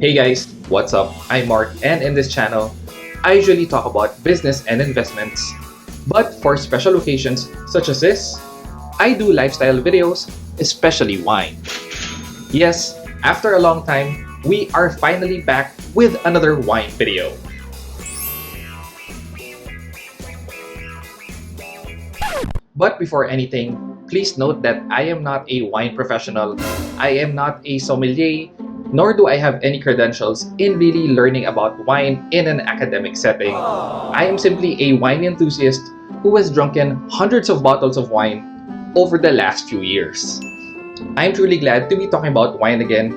Hey guys, what's up? I'm Mark, and in this channel, I usually talk about business and investments. But for special occasions such as this, I do lifestyle videos, especially wine. Yes, after a long time, we are finally back with another wine video. But before anything, please note that I am not a wine professional, I am not a sommelier, nor do I have any credentials in really learning about wine in an academic setting. I am simply a wine enthusiast who has drunken hundreds of bottles of wine over the last few years. I'm truly glad to be talking about wine again,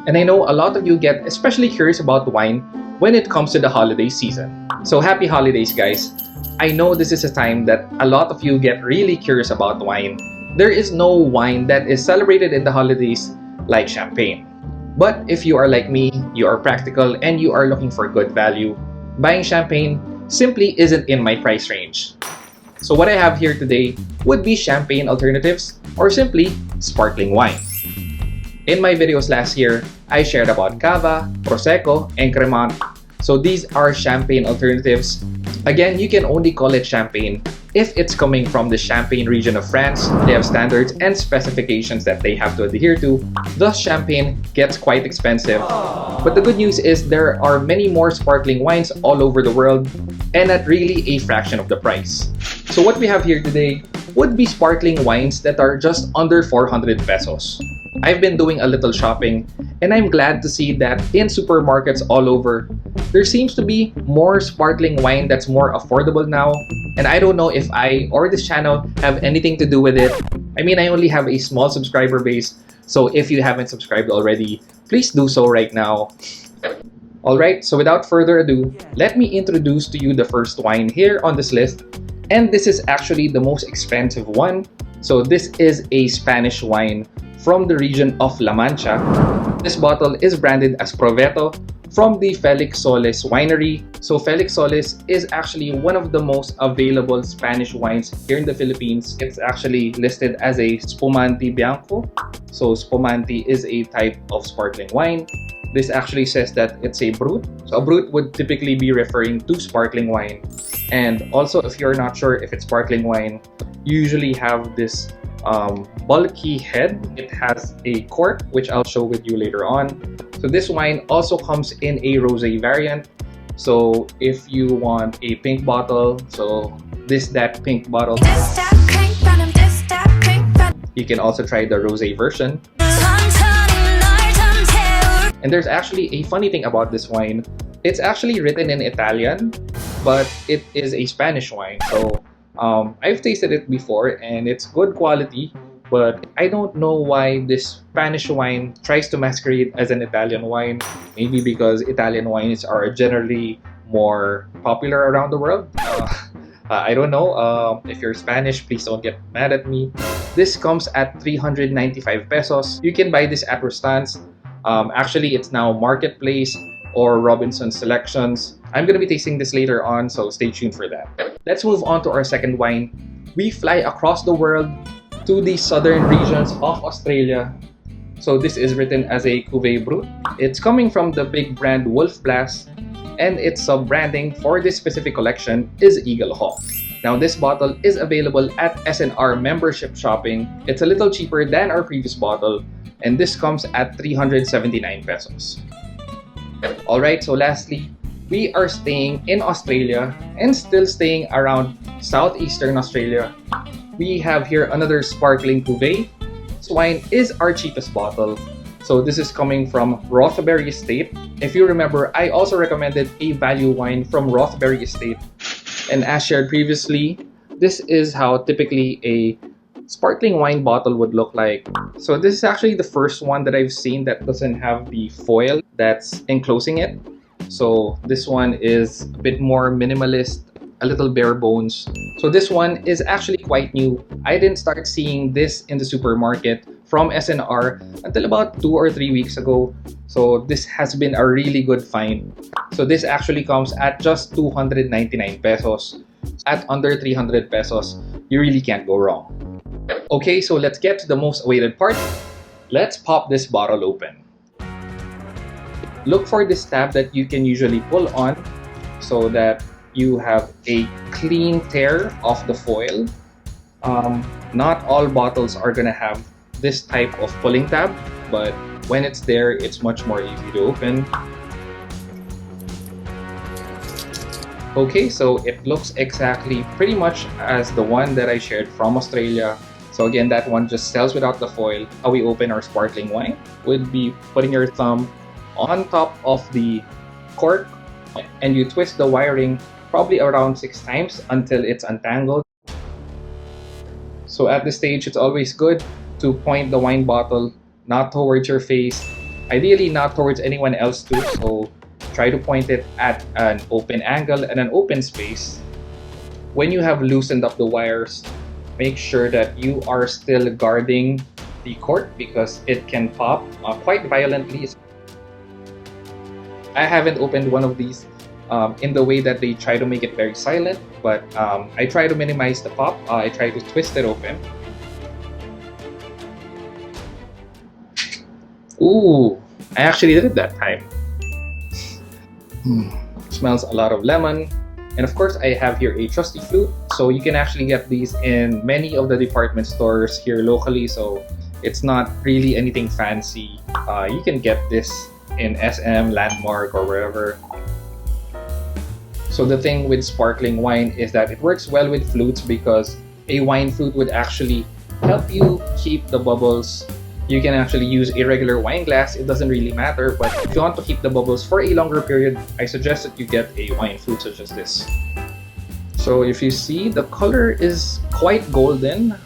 and I know a lot of you get especially curious about wine when it comes to the holiday season. So happy holidays, guys! I know this is a time that a lot of you get really curious about wine. There is no wine that is celebrated in the holidays like champagne. But if you are like me, you are practical and you are looking for good value, buying champagne simply isn't in my price range. So what I have here today would be champagne alternatives or simply sparkling wine. In my videos last year, I shared about Cava, Prosecco, and Cremant. So these are champagne alternatives. Again, you can only call it champagne if it's coming from the Champagne region of France. They have standards and specifications that they have to adhere to. Thus, champagne gets quite expensive. But the good news is there are many more sparkling wines all over the world and at really a fraction of the price. So what we have here today would be sparkling wines that are just under 400 pesos. I've been doing a little shopping and I'm glad to see that in supermarkets all over, there seems to be more sparkling wine that's more affordable now. And I don't know if I or this channel have anything to do with it. I mean, I only have a small subscriber base, so if you haven't subscribed already, please do so right now. Alright, so without further ado, let me introduce to you the first wine here on this list. And this is actually the most expensive one. So this is a Spanish wine from the region of La Mancha. This bottle is branded as Proveto from the Felix Solis winery. So Felix Solis is actually one of the most available Spanish wines here in the Philippines. It's actually listed as a Spumante Bianco. So Spumanti is a type of sparkling wine. This actually says that it's a Brut. So a Brut would typically be referring to sparkling wine. And also, if you're not sure if it's sparkling wine, you usually have this bulky head. It has a cork, which I'll show with you later on. So this wine also comes in a rosé variant. So if you want a pink bottle, so that pink bottle, you can also try the rosé version. And there's actually a funny thing about this wine. It's actually written in Italian, but it is a Spanish wine. So I've tasted it before and it's good quality, but I don't know why this Spanish wine tries to masquerade as an Italian wine. Maybe because Italian wines are generally more popular around the world. I don't know. If you're Spanish, please don't get mad at me. This comes at 395 pesos. You can buy this at Rustans. Actually, it's now Marketplace or Robinson Selections. I'm going to be tasting this later on, so stay tuned for that. Let's move on to our second wine. We fly across the world to the southern regions of Australia. So this is written as a Cuvee Brut. It's coming from the big brand Woflblass, and its sub-branding for this specific collection is Eagle Hawk. Now this bottle is available at SNR membership shopping. It's a little cheaper than our previous bottle, and this comes at 379 pesos. Alright, so lastly, we are staying in Australia and still staying around Southeastern Australia. We have here another sparkling cuvee. This wine is our cheapest bottle. So this is coming from Rothbury Estate. If you remember, I also recommended a value wine from Rothbury Estate. And as shared previously, this is how typically a sparkling wine bottle would look like. So this is actually the first one that I've seen that doesn't have the foil that's enclosing it. So this one is a bit more minimalist, a little bare bones. So this one is actually quite new. I didn't start seeing this in the supermarket from SNR until about 2 or 3 weeks ago. So this has been a really good find. So this actually comes at just 299 pesos. At under 300 pesos, you really can't go wrong. Okay, so let's get to the most awaited part. Let's pop this bottle open. Look for this tab that you can usually pull on so that you have a clean tear of the foil. Not all bottles are gonna have this type of pulling tab, but when it's there, it's much more easy to open. Okay, so it looks exactly pretty much as the one that I shared from Australia. So again, that one just sells without the foil. How we open our sparkling wine would be putting your thumb on top of the cork and you twist the wiring probably around 6 times until it's untangled. So at this stage, it's always good to point the wine bottle not towards your face, ideally not towards anyone else too. So try to point it at an open angle and an open space. When you have loosened up the wires, make sure that you are still guarding the cork because it can pop quite violently. I haven't opened one of these in the way that they try to make it very silent, but I try to minimize the pop. I try to twist it open. Ooh, I actually did it that time. Smells a lot of lemon. And of course, I have here a trusty flute. So you can actually get these in many of the department stores here locally. So it's not really anything fancy. You can get this in SM, Landmark, or wherever. So the thing with sparkling wine is that it works well with flutes because a wine flute would actually help you keep the bubbles. You can actually use a regular wine glass, it doesn't really matter, but if you want to keep the bubbles for a longer period, I suggest that you get a wine flute such as this. So if you see, the color is quite golden.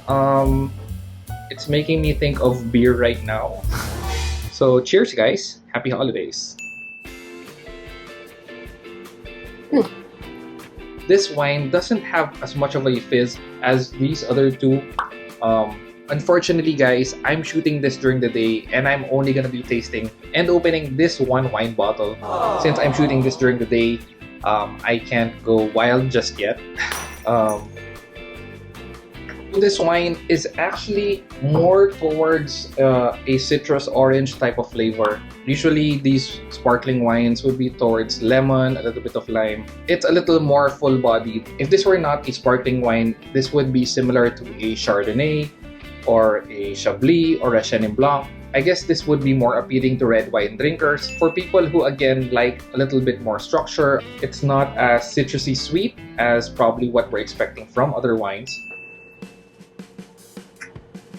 It's making me think of beer right now. So cheers guys, happy holidays. This wine doesn't have as much of a fizz as these other two. Unfortunately guys, I'm shooting this during the day and I'm only gonna be tasting and opening this one wine bottle. Since I'm shooting this during the day, I can't go wild just yet. This wine is actually more towards a citrus orange type of flavor. Usually these sparkling wines would be towards lemon, a little bit of lime. It's a little more full-bodied. If this were not a sparkling wine, this would be similar to a Chardonnay, or a Chablis, or a Chenin Blanc. I guess this would be more appealing to red wine drinkers. For people who again like a little bit more structure, it's not as citrusy sweet as probably what we're expecting from other wines.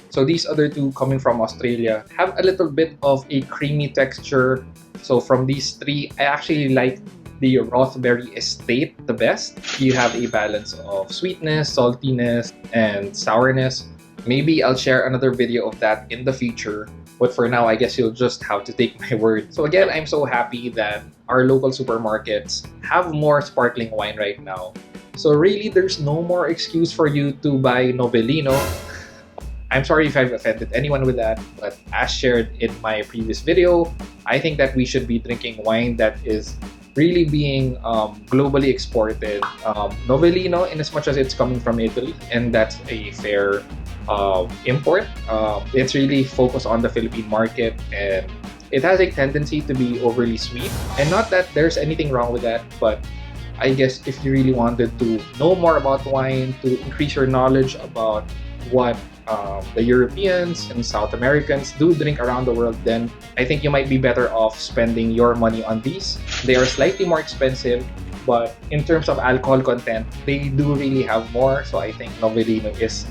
So these other two coming from Australia have a little bit of a creamy texture. So from these three, I actually like the Rothbury Estate the best. You have a balance of sweetness, saltiness, and sourness. Maybe I'll share another video of that in the future, but for now I guess you'll just have to take my word. So again, I'm so happy that our local supermarkets have more sparkling wine right now. So really, there's no more excuse for you to buy Novellino. I'm sorry if I've offended anyone with that, but as shared in my previous video, I think that we should be drinking wine that is really being globally exported. Novellino, in as much as it's coming from Italy, and that's a fair import. It's really focused on the Philippine market, and it has a tendency to be overly sweet. And not that there's anything wrong with that, but I guess if you really wanted to know more about wine, to increase your knowledge about what the Europeans and South Americans do drink around the world, then I think you might be better off spending your money on these. They are slightly more expensive, but in terms of alcohol content, they do really have more. So I think Novellino is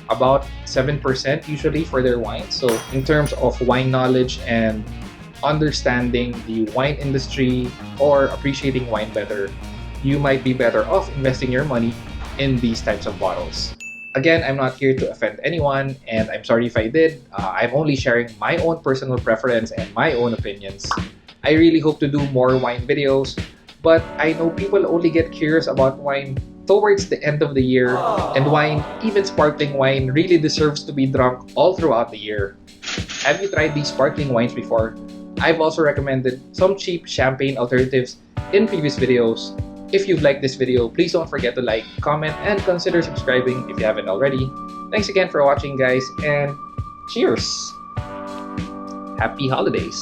about 7% usually for their wine. So in terms of wine knowledge and understanding the wine industry or appreciating wine better, you might be better off investing your money in these types of bottles. Again, I'm not here to offend anyone, and I'm sorry if I did. I'm only sharing my own personal preference and my own opinions. I really hope to do more wine videos, but I know people only get curious about wine towards the end of the year, and wine, even sparkling wine, really deserves to be drunk all throughout the year. Have you tried these sparkling wines before? I've also recommended some cheap champagne alternatives in previous videos. If you've liked this video, please don't forget to like, comment, and consider subscribing if you haven't already. Thanks again for watching guys, and cheers! Happy holidays!